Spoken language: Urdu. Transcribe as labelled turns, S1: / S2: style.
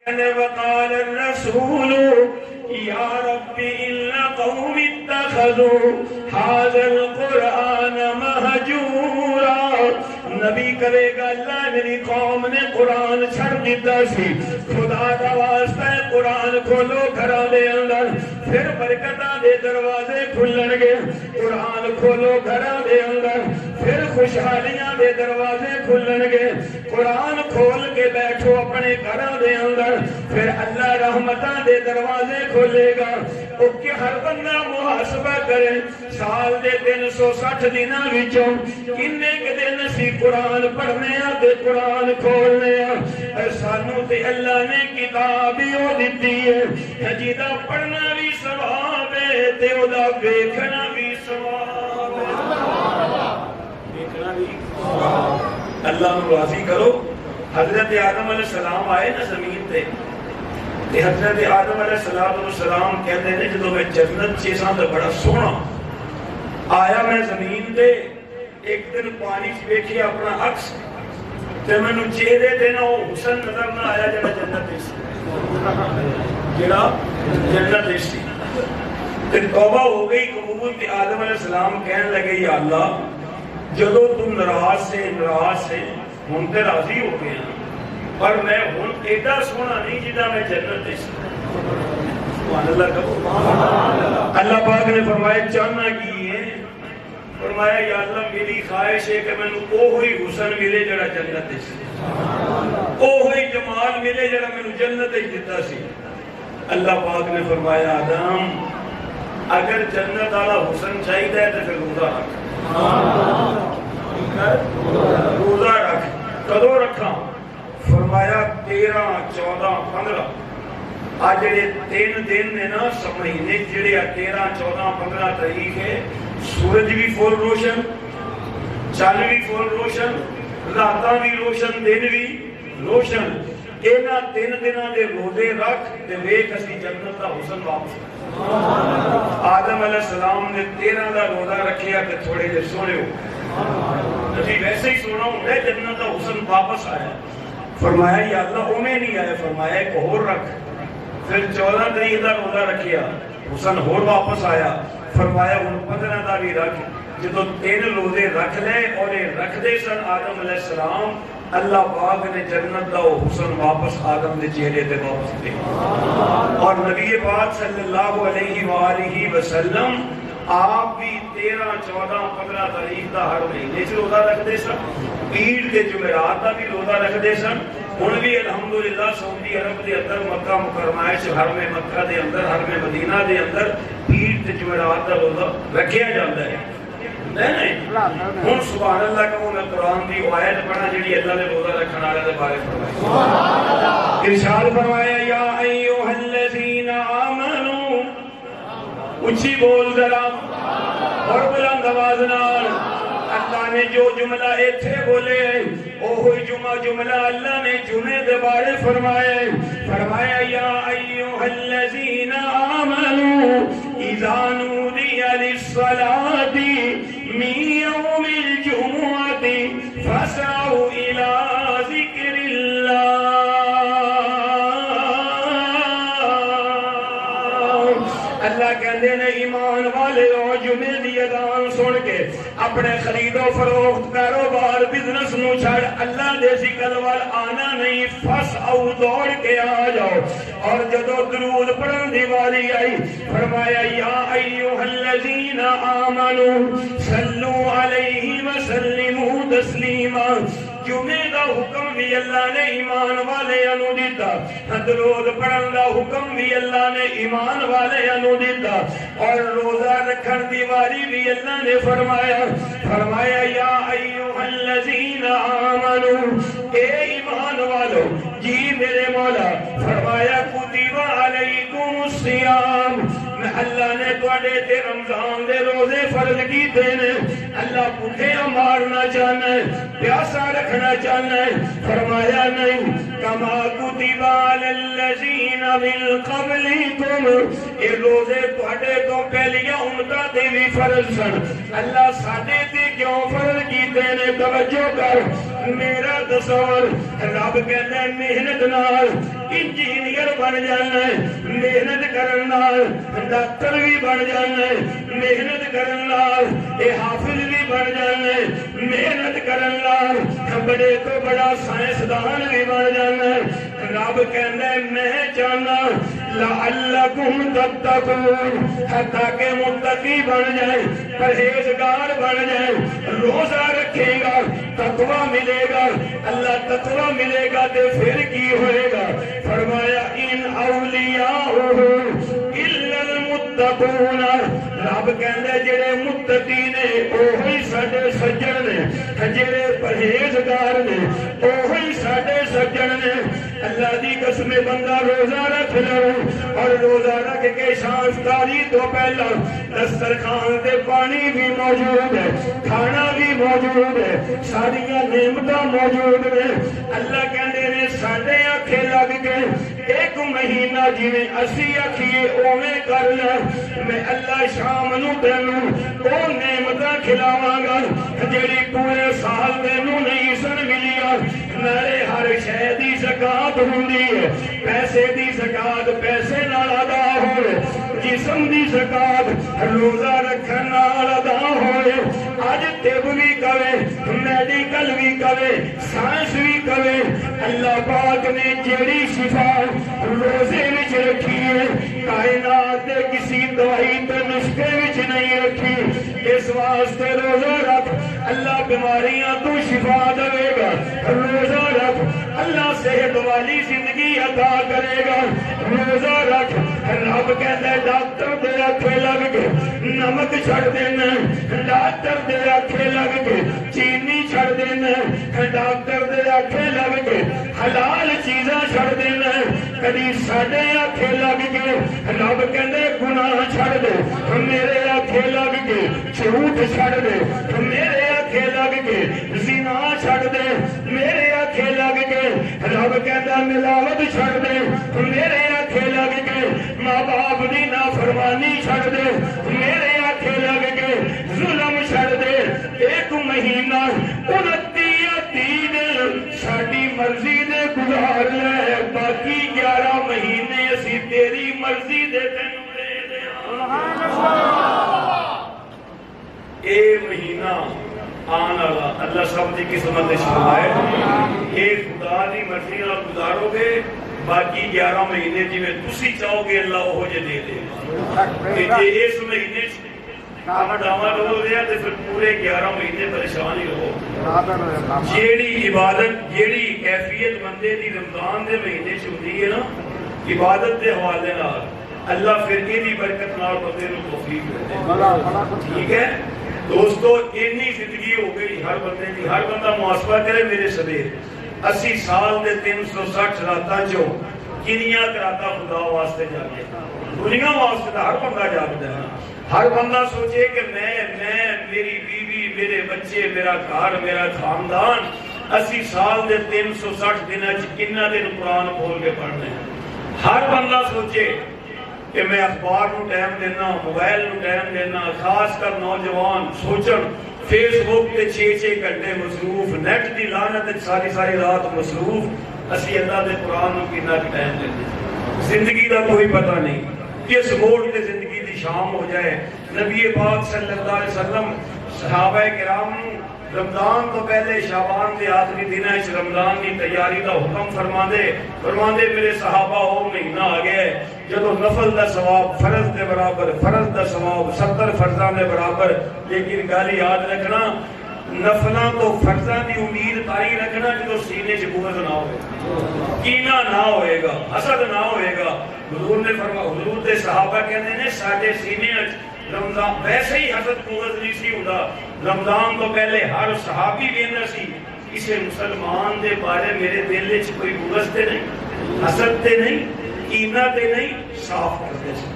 S1: وقال الرسول یا رب ان قوم اتخذوا هذا القرآن مہجورا. نبی کرے گا اللہ میری قوم نے قرآن چھڑ دیتا سی. خدا کا واسطہ ہے قرآن کھولو گھراں دے اندر پھر برکتاں دے دروازے کھلن گے. قرآن کھولو گھراں دے اندر پھر خوشحالیاں دے دروازے کھلن گے. قرآن کھول کے بیٹھو اپنے گھراں دے اندر پھر اللہ رحمتاں دے دروازے کھولے گا. او کہ ہر بندہ محاسبہ کرے سال دے 360 دناں وچوں کنے کہ دن سی قرآن پڑھنے ہیں تے قرآن کھولنے ہیں. سانو تے اللہ نے کتاب ہی او دتی ہے جیدا پڑھنا بھی ثواب ہے تے او دا ویکھنا بھی ثواب ہے. ویکھنا بھی ثواب. اللہ نو راضی کرو. حضرت آدم علیہ السلام آئے نا زمین تے حضرت آدم علیہ السلام کہتے ہیں جدو میں جنت چیزاں تو بڑا سونا آیا میں زمین تے ایک دن پانی ویکھیا اپنا عکس تے مینوں چہرے تے نہ وہ حسن نظر نہ آیا جڑا جنت سی. تے توبہ ہو گئی قبول. تے آدم علیہ السلام کہنے لگے یا اللہ جدو تم ناراض سے ہن تے راضی ہو گئے ہیں پر میں ہن ایڈا سونا نہیں جدا میں جنت سی. سبحان اللہ کہو. اللہ پاک نے فرمایا چاہنا کی ہے. فرمایا یا اللہ میری خواہش ہے کہ مینوں اوہی حسن ملے جڑا جنت سی. اوہی جمال ملے جڑا مینوں جنت وچ دتا سی. اللہ پاک نے فرمایا آدم اگر جنت والا حسن چاہیے تو پھر روزہ رکھ. روزہ رکھ. کدو رکھاں؟ فرمایا 13 14 15 آج جڑے 3 دن نے نا مہینے جڑے 13 14 15 تاریخ ہے. سورج بھی فل روشن چاند بھی فل روشن راتاں بھی روشن دن بھی روشن. اینا 3 دناں دے روزے رکھ تے ویکھ اسی جنت دا حسن واپس. آدم علیہ السلام نے 13 دا روزہ رکھیا کہ تھوڑے دیر سونے ہو جی ویسے ہی سونا ہوں ہے جنت دا حسن واپس آیا. فرمایا یا اللہ اومیں نہیں آیا. فرمایا ایک اور رکھ. پھر 14 تاریخ دا روزہ رکھیا حسن اور واپس آیا. فرمایا ان 15 دا بھی رکھ. جدو 3 روزے رکھ لے اور یہ رکھ دے سن آدم علیہ السلام اللہ پاک نے جنت دا حسن واپس آدم دے چہرے تے واپس دے. اور نبی پاک صلی اللہ علیہ وآلہ وسلم آپ بھی 13 14 15 تاریخ دا ہر مہینے سے روزہ رکھ دے سن. عید کے جمعرات دا بھی روزہ رکھ دے سن. ہن بھی الحمدللہ سعودی عرب دے اندر مکہ مکرمہ وچ حرم مکہ دے اندر حرم مدینہ دے اندر عید تے جمعرات دا روزہ رکھیا جاندا ہے. ہن سبحان اللہ کہو میں قرآن دی آیت پڑھا جڑی اللہ نے روزہ رکھن والے دے بارے فرمائی. ارشاد فرمایا یا ایھا الذین آمنو. اچھی بول ذرا اور بلند آواز نال. اللہ نے جو جملہ ایتھے بولے اوہی جملہ اللہ نے جمعے دے بارے فرمائے. فرمایا یا ایھا الذین آمنو اذا نودی للصلاۃ من یوم الجمعۃ فاسعوا الی ذکر اللہ. اللہ کہتے ہیں ایمان والے ہو جمعے دی اذان سن کے اپنے خرید و فروخت کاروبار بزنس نو چھڑ اللہ دے ذکر وال آنا نہیں. فس او دوڑ کے آ جاؤ. اور جدو درود پڑھن دی واری آئی فرمایا یا ایھا الذین آمنو صلو علیہ وسلموا تسلیما. جمعے دا حکم بھی اللہ نے ایمان والے انو دیتا. درود پڑھن دا حکم بھی اللہ نے ایمان والے انو دیتا. اور روزہ رکھن دی واری بھی اللہ نے فرمایا یا ایھا الذین آمنو اے ایمان والو جی میرے مولا. فرمایا کتب علیکم الصیام. میں اللہ نے تواڈے تے رمضان دے روزے فرض کیتے نے. اللہ بھوکھے مارنا چاہنا ہے پیاسا رکھنا چاہنا ہے. فرمایا نہیں کما کتب علی الذین من قبلکم. اے روزے تواڈے تو پہلیاں امتاں تے بھی فرض سن. اللہ ساڈے تے کیوں فرض کیتے نے توجہ کر. میرا تصور رب کہتا ہے محنت نال انجینئر بن جانا ہے، محنت کرن نال ڈاکٹر بھی بن جانا ہے، محنت کرن نال اے حافظ بھی بن جانا ہے، محنت کرن نال بڑے تو بڑا سائنسدان بھی بن جانا ہے۔ رب کہتا ہے میں چاہنا لعلکم تتقون، تاکہ متقی بن جائے، پرہیزگار بن جائے، روزہ رکھے گا تقوی ملے گا، اللہ تقوی ملے گا تو پھر کی ہوئے گا؟ فرمایا ان اولیاءہ الا المتقون، رب کہندے جڑے متقی نے اوہی ساڈے سجن نے، جڑے پرہیزگار نے اوہی ساڈے سجن نے۔ اللہ دی قسم بندہ روزہ رکھ لو اور روزہ رکھ کے شام افطاری تو پہلا دسترخوان تے پانی بھی موجود ہے، کھانا بھی موجود ہے، ساریاں نعمتاں موجود ہیں۔ اللہ کہندے نے ساڈے آنکھیں لگ کے ایک مہینہ جویں اسی آکھیے اوویں کر لے، میں اللہ شام نو تینوں او نعمتاں کھلاواں گا جڑی پورے سال تینوں نہیں سن ملیا۔ نالے ہر شے دی زکات ہوندی ہے، پیسے دی زکات پیسے نال ادا ہوئے، جسم دی زکات روزہ رکھن نال ادا ہوئے۔ اج طب بھی کہے، میڈیکل بھی کہے، سائنس بھی کہے، اللہ پاک نے جڑی شفا روزے وچ رکھی ہے کائنات دے کسی دوائی تے نسخے وچ نہیں رکھی۔ اس واسطے روزہ رکھ، اللہ بیماریاں تو شفا دے گا۔ روزہ رکھ، اللہ صحت والی زندگی عطا کرے گا۔ روزہ رکھ، رب کہتا ہے ڈاکٹر دے آکھے لگ کے نمک چھڑ دینا، ڈاکٹر دے آکھے لگ کے چینی چھڑ دینا، ڈاکٹر دے آکھے لگ کے حلال چیزاں چھڑ دینا۔ کدی ساڈے آکھے لگ کے رب کہندے گناہ چھڑ دے، میرے آکھے لگ کے جھوٹ چھڑ دے، میرے آکھے لگ کے زنا چھڑ دے، میرے آکھے لگ کے رب کہندا ملاوٹ چھڑ دے، میرے آکھے لگ کے ماں باپ دی نافرمانی چھڑ دے، میرے آکھے لگ کے ظلم چھڑ دے۔ ایک مہینہ 29 دن ساڈی مرضی دے گزار لے، باقی 11 مہینے اسی تیری مرضی دے تینوں دے دیاں۔ اے مہینہ آن والا اللہ سب دی قسمت فرمائے، اے خدا دی مرضی نال گزارو گے، باقی 11 مہینے جویں تسی چاہو گے اللہ وہ جے دے دے گا۔ کہ جے اس مہینے کام ڈاواں ڈول رہا تے پھر پورے 11 مہینے پریشان ہی رہو۔ جیڑی عبادت جیڑی کیفیت بندے دی رمضان دے مہینے چ ہوندی ہے نا عبادت دے حوالے نال، اللہ پھر دی برکت نال بندے نوں توفیق دے۔ ٹھیک ہے دوستو، اتنی زندگی ہو گئی ہر بندے دی، ہر بندہ محاسبہ کرے میرے سبیر 80 سال دے 360 راتاں چوں کنیاں راتاں خدا واسطے جاگے، دنیا واسطے ہر بندہ جاگدا ہے۔ ہر بندہ سوچے کہ میں میری بیوی میرے بچے میرا گھر میرا خاندان 80 سال دے 360 دناں چ کتنا دن قرآن کھول کے پڑھنے ہیں۔ ہر بندہ سوچے کہ میں اخبار نو ٹائم دینا، موبائل نو ٹائم دینا، خاص کر نوجوان سوچن فیس بک تے 6 گھنٹے مصروف، نیٹ دی لعنت ساری رات مصروف، اسی اللہ دے قرآن نو کتنا ٹائم دیتے۔ زندگی دا کوئی پتہ نہیں کس موڑ تے زندگی دی شام ہو جائے۔ نبی پاک صلی اللہ علیہ وسلم صحابہ کرام رمضان تو پہلے شعبان دے آخری دنوں وچ رمضان دی تیاری دا حکم فرماندے میرے صحابہ او مہینہ آ گیا ہے جدوں نفل دا ثواب فرض دے برابر، فرض دا ثواب 70 فرضاں دے برابر۔ لیکن گل یاد رکھنا نفلاں تو فرضاں دی امید تاری رکھنا جدوں سینے چ بغض نہ ہوئے، کینہ نہ ہوئے گا، حسد نہ ہوئے گا۔ حضور نے فرمایا، حضور دے صحابہ کہندے نے ساڈے سینے وچ رمضان ویسے ہی حسد بغض نہیں سی ہوندا، رمضان تو پہلے ہر صحابی ویندا سی کسے مسلمان دے بارے میرے دل وچ کوئی بغض تے نہیں، حسد تے نہیں، کینہ تے نہیں، صاف کرتے سی۔